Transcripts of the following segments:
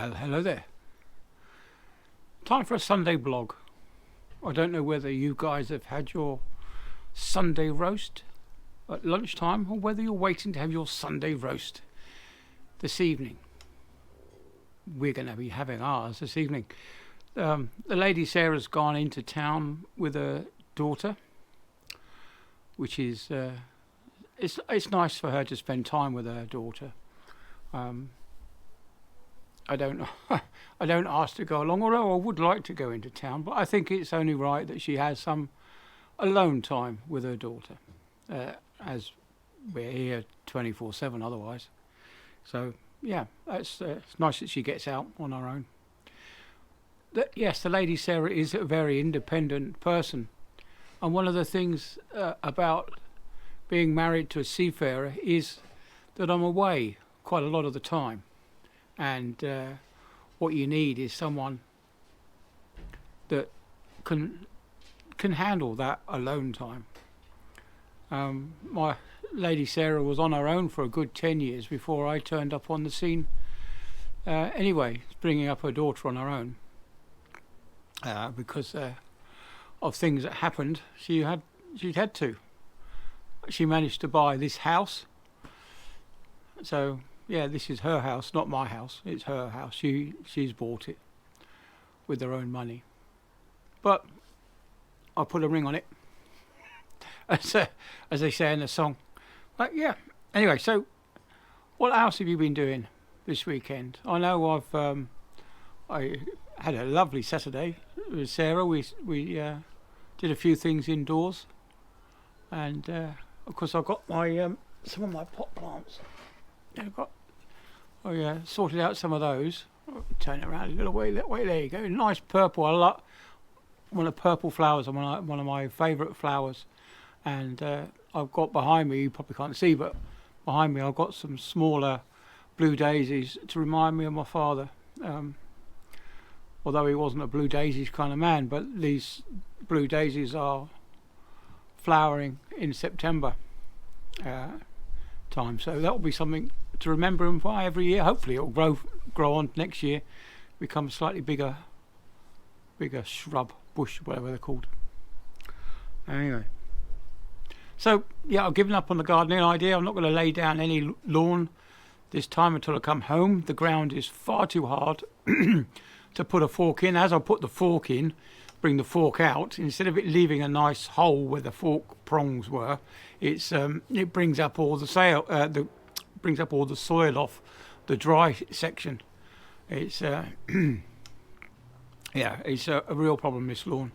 Well, hello there. Time for a Sunday blog. I don't know whether you guys have had your Sunday roast at lunchtime or whether you're waiting to have your Sunday roast this evening. We're going to be having ours this evening. The lady Sarah's gone into town with her daughter, which is it's nice for her to spend time with her daughter. I don't I don't ask to go along, although I would like to go into town, but I think it's only right that she has some alone time with her daughter, as we're here 24/7 otherwise. So yeah, it's nice that she gets out on her own. Yes, the lady Sarah is a very independent person, and one of the things about being married to a seafarer is that I'm away quite a lot of the time. And what you need is someone that can handle that alone time. My lady Sarah was on her own for a good 10 years before I turned up on the scene. Anyway, bringing up her daughter on her own because of things that happened. She'd had to. She managed to buy this house. So yeah, this is her house, not my house. It's her house. She's bought it with her own money. But I put a ring on it, as they say in the song. But yeah. Anyway, so what else have you been doing this weekend? I know I had a lovely Saturday with Sarah. We did a few things indoors, and of course I've got my some of my pot plants. I sorted out some of those. Turn it around a little way. That way, there you go. Nice purple. I like one of the purple flowers. One of my favourite flowers. And I've got behind me. You probably can't see, but behind me I've got some smaller blue daisies to remind me of my father. Although he wasn't a blue daisies kind of man, but these blue daisies are flowering in September time. So that will be something to remember him by every year. Hopefully it'll grow on next year, become a slightly bigger shrub, bush, whatever they're called. Anyway, so yeah, I've given up on the gardening idea. I'm not going to lay down any lawn this time until I come home. The ground is far too hard to put a fork in. As I put the fork in, bring the fork out, instead of it leaving a nice hole where the fork prongs were, it brings up all the brings up all the soil off the dry section. It's it's a real problem, this lawn.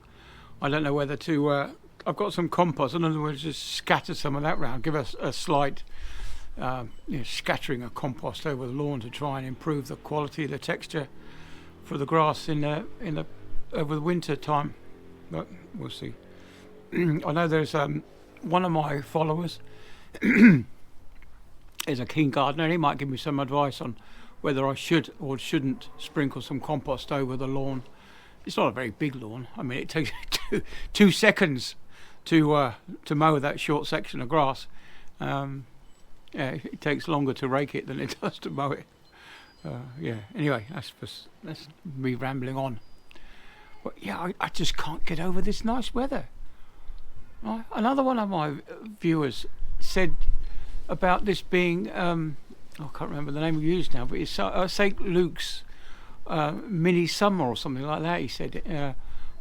I don't know whether to I've got some compost. I don't know whether to just scatter some of that round, give us a slight scattering of compost over the lawn to try and improve the quality, the texture for the grass in the over the winter time, but we'll see. I know there's one of my followers is a keen gardener, and he might give me some advice on whether I should or shouldn't sprinkle some compost over the lawn. It's not a very big lawn. I mean, it takes 2 seconds to mow that short section of grass. It takes longer to rake it than it does to mow it. Anyway, that's me rambling on. But yeah, I just can't get over this nice weather. Right? Another one of my viewers said about this being, I can't remember the name we used now, but it's St. Luke's mini summer or something like that. He said,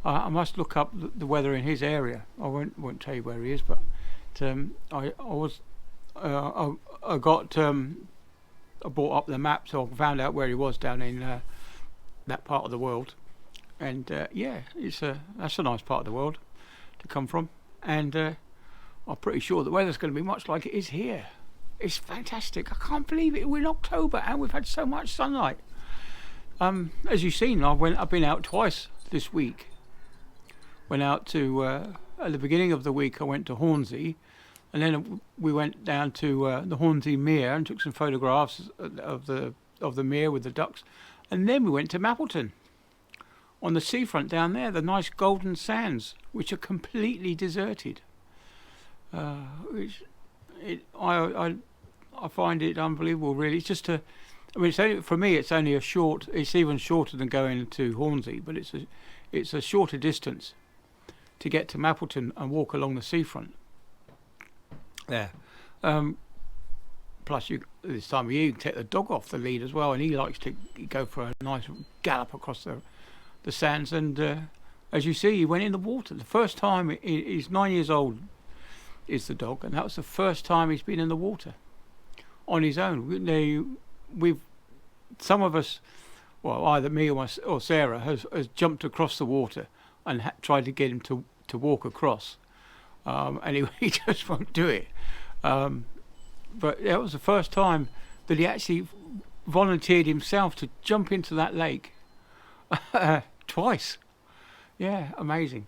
I must look up the weather in his area. I won't tell you where he is, but I brought up the map, so I found out where he was down in that part of the world. And that's a nice part of the world to come from. And I'm pretty sure the weather's going to be much like it is here. It's fantastic. I can't believe it. We're in October and we've had so much sunlight. As you've seen, I've been out twice this week. Went out to at the beginning of the week. I went to Hornsey, and then we went down to the Hornsey Mere and took some photographs of the mere with the ducks, and then we went to Mappleton on the seafront down there, the nice golden sands, which are completely deserted. I find it unbelievable, really. It's just I mean, it's only, for me, it's only a short. It's even shorter than going to Hornsey, but it's a shorter distance to get to Mappleton and walk along the seafront. There. Plus, this time of year, you can take the dog off the lead as well, and he likes to go for a nice gallop across the sands. And as you see, he went in the water. The first time, he's 9 years old, is the dog, and that was the first time he's been in the water on his own. We've some of us, well, either me or Sarah has jumped across the water and tried to get him to walk across, and he just won't do it. But that was the first time that he actually volunteered himself to jump into that lake twice. Yeah, amazing.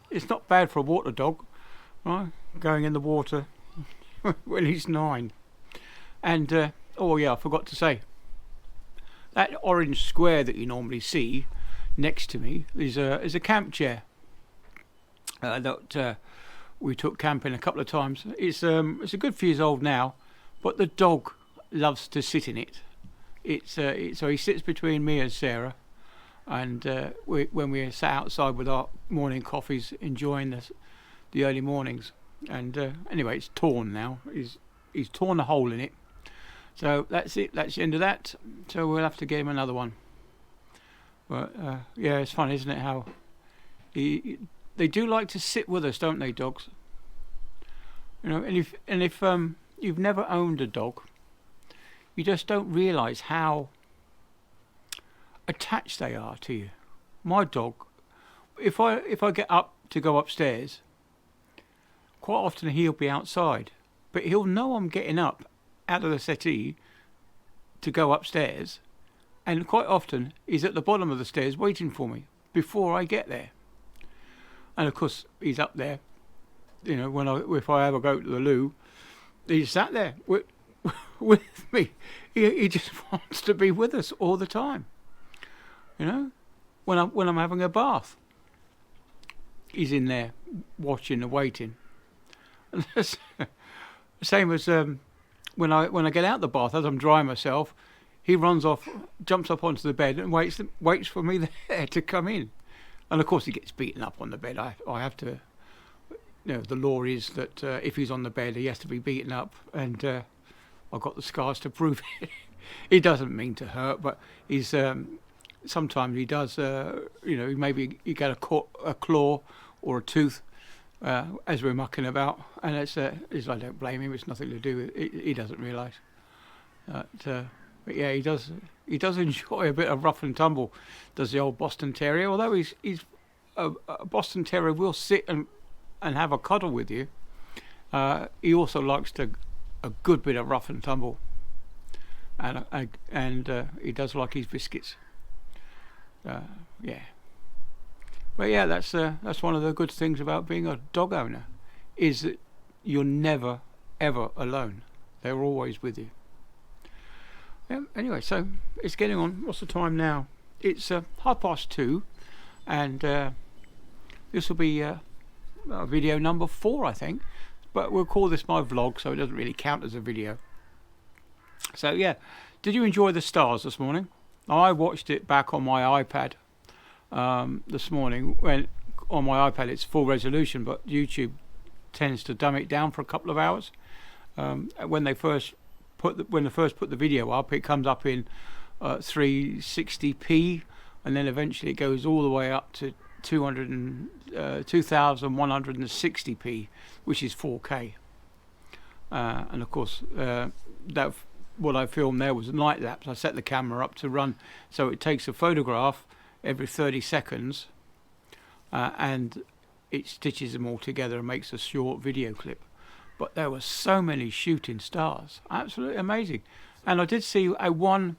It's not bad for a water dog, right? Going in the water when he's 9. And oh yeah, I forgot to say, that orange square that you normally see next to me is a camp chair that we took camping a couple of times. It's a good few years old now, but the dog loves to sit in it. So he sits between me and Sarah, and when we sat outside with our morning coffees, enjoying the early mornings. And anyway, it's torn now. He's torn a hole in it. So that's it. That's the end of that. So we'll have to get him another one. But yeah, it's fun, isn't it? How they do like to sit with us, don't they, dogs? You know, and if you've never owned a dog, you just don't realise how attached they are to you. My dog, if I get up to go upstairs, quite often he'll be outside, but he'll know I'm getting up out of the settee to go upstairs, and quite often he's at the bottom of the stairs waiting for me before I get there. And of course he's up there, you know, if I ever go to the loo, he's sat there with me. He just wants to be with us all the time. You know, when I'm having a bath, he's in there watching and waiting. And same as when I get out the bath, as I'm drying myself, he runs off, jumps up onto the bed and waits for me there to come in. And of course he gets beaten up on the bed. I have to, you know, the law is that if he's on the bed, he has to be beaten up, and I've got the scars to prove it. He doesn't mean to hurt, but he's sometimes he does. You know, maybe you get a claw or a tooth as we're mucking about, and I don't blame him. It's nothing to do with it. He doesn't realise. But yeah, he does enjoy a bit of rough and tumble. Does the old Boston Terrier? Although he's a Boston Terrier will sit and have a cuddle with you. He also likes a good bit of rough and tumble, and he does like his biscuits. Yeah. But yeah, that's one of the good things about being a dog owner, is that you're never ever alone. They're always with you. Yeah, anyway, so it's getting on. What's the time now? It's 2:30, and this will be video number 4, I think. But we'll call this my vlog, so it doesn't really count as a video. So yeah, did you enjoy the stars this morning? I watched it back on my iPad this morning. When on my iPad it's full resolution, but YouTube tends to dumb it down for a couple of hours. When they first put the video up, it comes up in 360p, and then eventually it goes all the way up to 2160p, which is 4K. And of course, that what I filmed there was a night lapse. I set the camera up to run, so it takes a photograph every 30 seconds, and it stitches them all together and makes a short video clip. But there were so many shooting stars, absolutely amazing. And I did see a one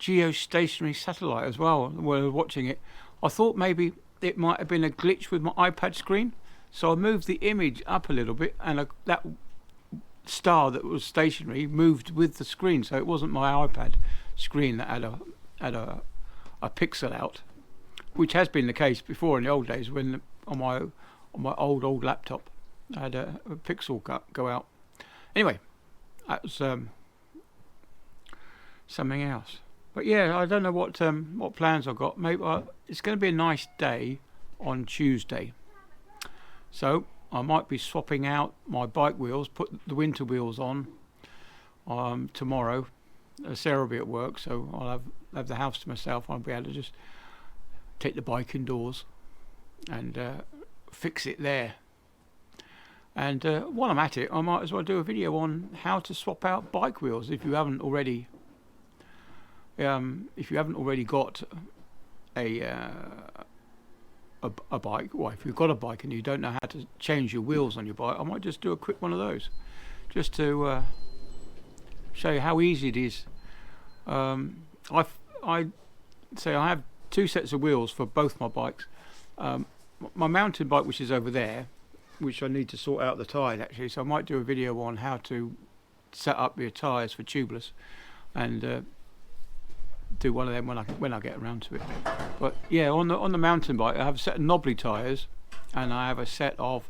geostationary satellite as well while I was watching it. I thought maybe it might have been a glitch with my iPad screen, so I moved the image up a little bit, and that star that was stationary moved with the screen, so it wasn't my iPad screen that had a pixel out, which has been the case before in the old days when on my old laptop I had a pixel go out. Anyway, that was something else. But yeah, I don't know what plans I've got. Maybe it's going to be a nice day on Tuesday, so I might be swapping out my bike wheels, put the winter wheels on tomorrow. Sarah will be at work, so I'll have the house to myself. I'll be able to just take the bike indoors and fix it there. And while I'm at it, I might as well do a video on how to swap out bike wheels if you haven't already. If you haven't already got a bike, well, if you've got a bike and you don't know how to change your wheels on your bike, I might just do a quick one of those, just to show you how easy it is. I say I have two sets of wheels for both my bikes. My mountain bike, which is over there, which I need to sort out the tyres actually, so I might do a video on how to set up your tyres for tubeless, and do one of them when I get around to it. But yeah, on the mountain bike, I have a set of knobbly tyres and I have a set of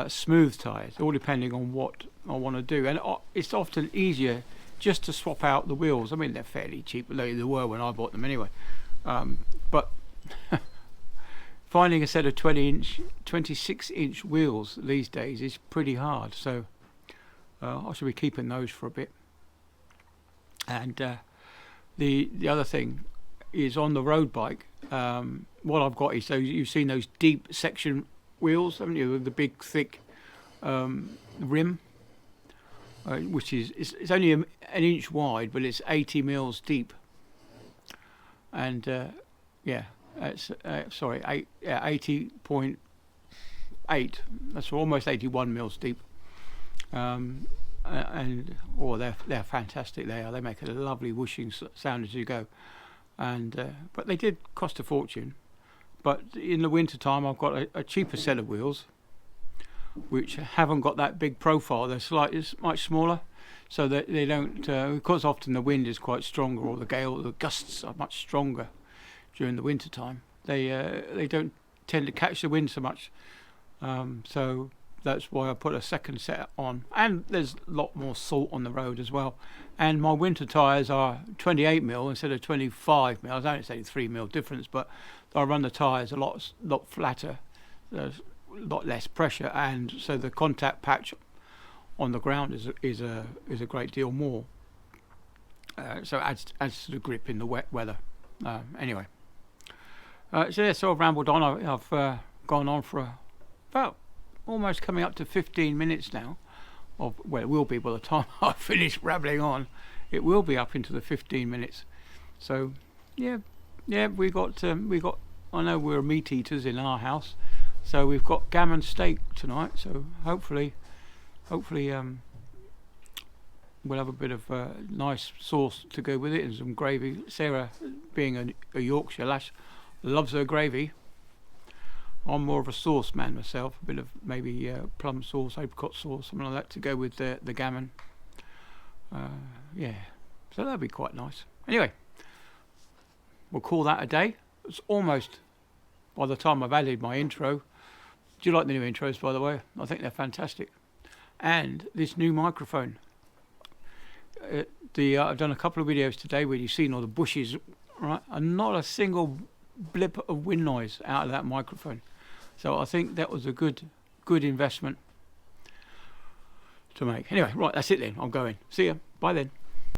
smooth tyres, all depending on what I want to do. And it's often easier just to swap out the wheels. I mean, they're fairly cheap, they were when I bought them anyway. But finding a set of 26-inch wheels these days is pretty hard. So I should be keeping those for a bit. And the other thing is on the road bike. What I've got is you've seen those deep section wheels, haven't you? The big thick rim, which is it's only an inch wide, but it's 80 mils deep. And yeah, it's 80.8. That's almost 81 mils deep. And they're fantastic. They make a lovely whooshing sound as you go. And but they did cost a fortune. But in the winter time, I've got a cheaper set of wheels, which haven't got that big profile. They're much smaller, so that they don't. Because often the wind is quite stronger, or the gusts are much stronger during the winter time. They don't tend to catch the wind so much. So that's why I put a second set on. And there's a lot more salt on the road as well. And my winter tyres are 28 mil instead of 25 mil. I know it's only 3 mil difference, but I run the tyres a lot flatter. There's a lot less pressure, and so the contact patch on the ground is a great deal more. So it adds to the grip in the wet weather. Anyway, so I've rambled on. I've gone on for about almost coming up to 15 minutes now. Well, it will be by the time I finish rambling on. It will be up into the 15 minutes. So yeah, we got. I know we're meat eaters in our house, so we've got gammon steak tonight. So hopefully, we'll have a bit of nice sauce to go with it and some gravy. Sarah, being a Yorkshire lass, loves her gravy. I'm more of a sauce man myself, a bit of maybe plum sauce, apricot sauce, something like that to go with the gammon. Yeah, so that'd be quite nice. Anyway, we'll call that a day. It's almost by the time I've added my intro. Do you like the new intros, by the way? I think they're fantastic. And this new microphone. I've done a couple of videos today where you've seen all the bushes, right? And not a single blip of wind noise out of that microphone. So I think that was a good investment to make. Anyway, right, that's it then. I'm going. See ya. Bye then.